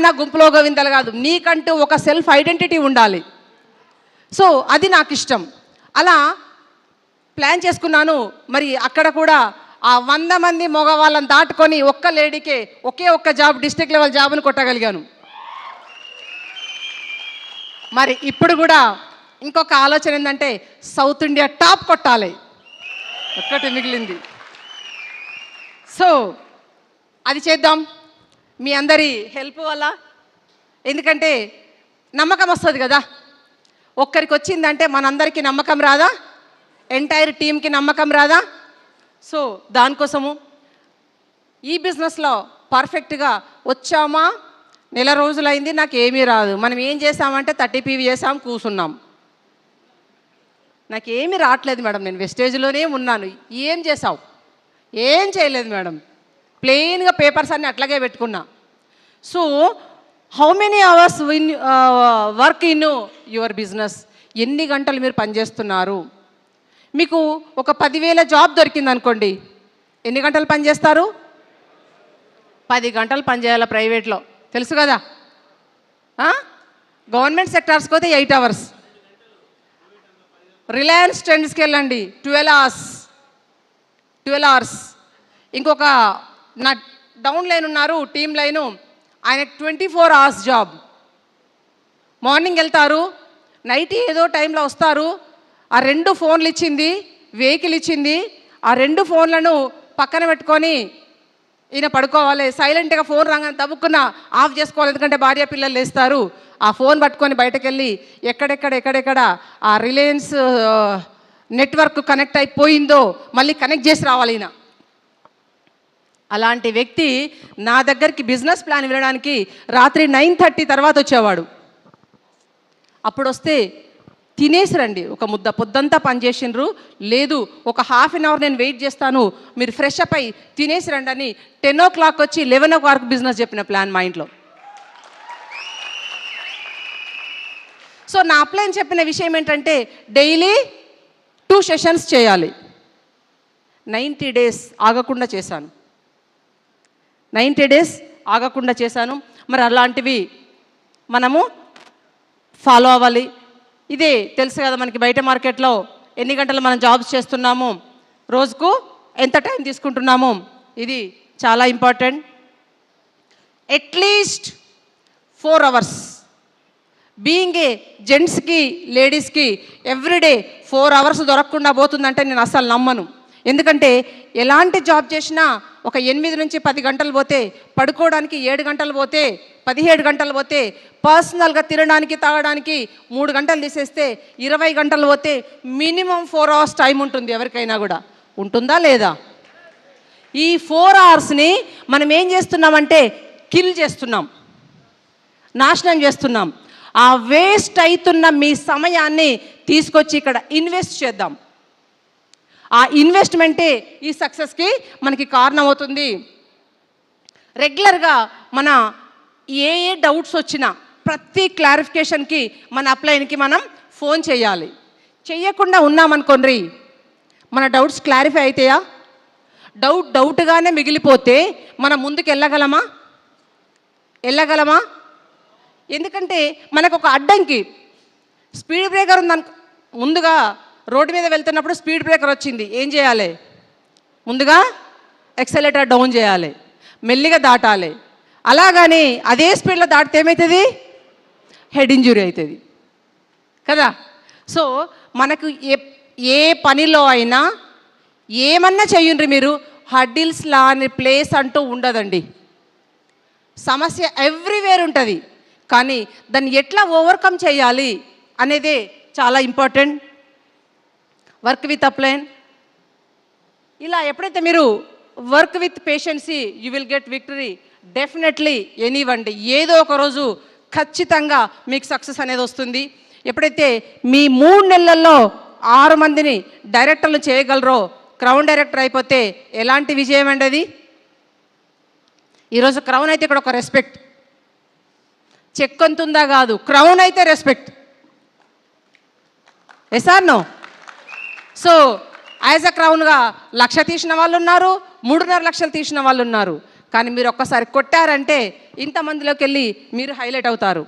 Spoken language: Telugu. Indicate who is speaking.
Speaker 1: ఎవరైనా గుంపులో గోవిందాలు కాదు, నీకంటూ ఒక సెల్ఫ్ ఐడెంటిటీ ఉండాలి. సో అది నాకు ఇష్టం. అలా ప్లాన్ చేసుకున్నాను. మరి అక్కడ కూడా ఆ 100 మంది మగవాళ్ళని దాటుకొని ఒక్క లేడీకే ఒక్క జాబ్, డిస్ట్రిక్ట్ లెవెల్ జాబ్ని కొట్టగలిగాను. మరి ఇప్పుడు కూడా ఇంకొక ఆలోచన ఏంటంటే సౌత్ ఇండియా టాప్ కొట్టాలి, ఒక్కటి మిగిలింది. సో అది చేద్దాం మీ అందరి హెల్ప్ వల్ల. ఎందుకంటే నమ్మకం వస్తుంది కదా, ఒక్కరికి వచ్చిందంటే మనందరికీ నమ్మకం రాదా, ఎంటైర్ టీంకి నమ్మకం రాదా? సో దానికోసము ఈ బిజినెస్లో పర్ఫెక్ట్గా వచ్చామా, నెల రోజులైంది, నాకు ఏమీ రాదు. మనం ఏం చేసామంటే 30 PV చేసాం, కూర్చున్నాం. నాకు ఏమీ రావట్లేదు మేడం, నేను వెస్టేజ్లోనే ఉన్నాను. ఏం చేసావు? ఏం చేయలేదు మేడం, ప్లెయిన్గా పేపర్స్ అన్నీ అట్లాగే పెట్టుకున్నా. So how many hours work in your business? ఎన్ని గంటలు మీరు పనిచేస్తున్నారు? మీకు ఒక 10,000 జాబ్ దొరికింది అనుకోండి, ఎన్ని గంటలు పనిచేస్తారు? 10 గంటలు పనిచేయాలి ప్రైవేట్లో, తెలుసు కదా. గవర్నమెంట్ సెక్టార్స్కి పోతే 8 అవర్స్. రిలయన్స్ ట్రెండ్స్కి వెళ్ళండి, 12 అవర్స్. ఇంకొక నా డౌన్ లైన్ ఉన్నారు, టీమ్ లైను, ఆయనకు 24 అవర్స్ జాబ్. మార్నింగ్ వెళ్తారు, నైట్ ఏదో టైంలో వస్తారు. ఆ 2 ఫోన్లు ఇచ్చింది, వెహికల్ ఇచ్చింది, ఆ 2 ఫోన్లను పక్కన పెట్టుకొని ఈయన పడుకోవాలి. సైలెంట్గా ఫోన్ రాగానే తవ్వుకున్న ఆఫ్ చేసుకోవాలి, ఎందుకంటే భార్య పిల్లలు లేస్తారు. ఆ ఫోన్ పట్టుకొని బయటకు వెళ్ళి ఎక్కడెక్కడ ఆ రిలయన్స్ నెట్వర్క్ కనెక్ట్ అయిపోయిందో మళ్ళీ కనెక్ట్ చేసి రావాలి ఈయన. అలాంటి వ్యక్తి నా దగ్గరికి బిజినెస్ ప్లాన్ వినడానికి రాత్రి 9:30 తర్వాత వచ్చేవాడు. అప్పుడు వస్తే తినేసి రండి, ఒక ముద్ద పొద్దంతా పనిచేసిండ్రు, లేదు ఒక ½ అన్ అవర్ నేను వెయిట్ చేస్తాను, మీరు ఫ్రెష్ అప్ అయ్యి తినేసి రండి అని 10 o'clock వచ్చి 11 o'clock బిజినెస్ చెప్పిన ప్లాన్ మా ఇంట్లో. సో నా ప్లాన్ చెప్పిన విషయం ఏంటంటే డైలీ 2 సెషన్స్ చేయాలి. 90 days ఆగకుండా చేశాను, 90 days ఆగకుండా చేశాను. మరి అలాంటివి మనము ఫాలో అవ్వాలి. ఇదే తెలుసు కదా మనకి, బయట మార్కెట్లో ఎన్ని గంటలు మనం జాబ్స్ చేస్తున్నాము, రోజుకు ఎంత టైం తీసుకుంటున్నాము, ఇది చాలా important. At least 4 hours. Being a జెంట్స్కి లేడీస్కి ఎవ్రీడే 4 hours దొరకకుండా పోతుందంటే నేను అసలు నమ్మను. ఎందుకంటే ఎలాంటి జాబ్ చేసినా ఒక 8 నుంచి 10 గంటలు పోతే, పడుకోవడానికి 7 గంటలు పోతే, 17 గంటలు పోతే, పర్సనల్గా తినడానికి తాగడానికి 3 గంటలు తీసేస్తే 20 గంటలు పోతే మినిమం 4 hours టైం ఉంటుంది. ఎవరికైనా కూడా ఉంటుందా లేదా? ఈ 4 hoursని మనం ఏం చేస్తున్నామంటే కిల్ చేస్తున్నాం, నాశనం చేస్తున్నాం. ఆ వేస్ట్ అవుతున్న మీ సమయాన్ని తీసుకొచ్చి ఇక్కడ ఇన్వెస్ట్ చేద్దాం. ఆ ఇన్వెస్ట్మెంటే ఈ సక్సెస్కి మనకి కారణం అవుతుంది. రెగ్యులర్గా మన ఏ డౌట్స్ వచ్చినా ప్రతి క్లారిఫికేషన్కి మన అప్లైన్కి మనం ఫోన్ చేయాలి. చెయ్యకుండా ఉన్నామనుకోండి, మన డౌట్స్ క్లారిఫై అవుతాయా? డౌట్గానే మిగిలిపోతే మనం ముందుకు వెళ్ళగలమా? ఎందుకంటే మనకు ఒక అడ్డంకి, స్పీడ్ బ్రేకర్ ఉందను. ముందుగా రోడ్డు మీద వెళ్తున్నప్పుడు స్పీడ్ బ్రేకర్ వచ్చింది, ఏం చేయాలి? ముందుగా ఎక్సలేటర్ డౌన్ చేయాలి, మెల్లిగా దాటాలి. అలాగని అదే స్పీడ్లో దాటితే ఏమవుతుంది? హెడ్ ఇంజురీ అవుతుంది కదా. సో మనకు ఏ పనిలో అయినా ఏమన్నా చెయ్యండి మీరు, హడ్డిల్స్ లాని ప్లేస్ అంటూ ఉండదండి. సమస్య ఎవ్రీవేర్ ఉంటుంది, కానీ దాన్ని ఎట్లా ఓవర్కమ్ చేయాలి అనేదే చాలా ఇంపార్టెంట్. వర్క్ విత్ అప్లైన్, ఇలా ఎప్పుడైతే మీరు work with patience you will get victory. Definitely ఎనీవండి, ఏదో ఒక రోజు ఖచ్చితంగా మీకు సక్సెస్ అనేది వస్తుంది. ఎప్పుడైతే మీ 3 నెలల్లో 6 మందిని డైరెక్టర్లు చేయగలరో, క్రౌన్ డైరెక్టర్ అయిపోతే ఎలాంటి విజయం అండి అది. ఈరోజు క్రౌన్ అయితే ఇక్కడ ఒక రెస్పెక్ట్, చెక్ అంతుందా కాదు, క్రౌన్ అయితే respect. Yes or no? So as a క్రౌన్గా 1,00,000 తీసిన వాళ్ళు ఉన్నారు, 3.5 లక్షలు తీసిన వాళ్ళు ఉన్నారు. కానీ మీరు ఒక్కసారి కొట్టారంటే ఇంతమందిలోకి వెళ్ళి మీరు హైలైట్ అవుతారు.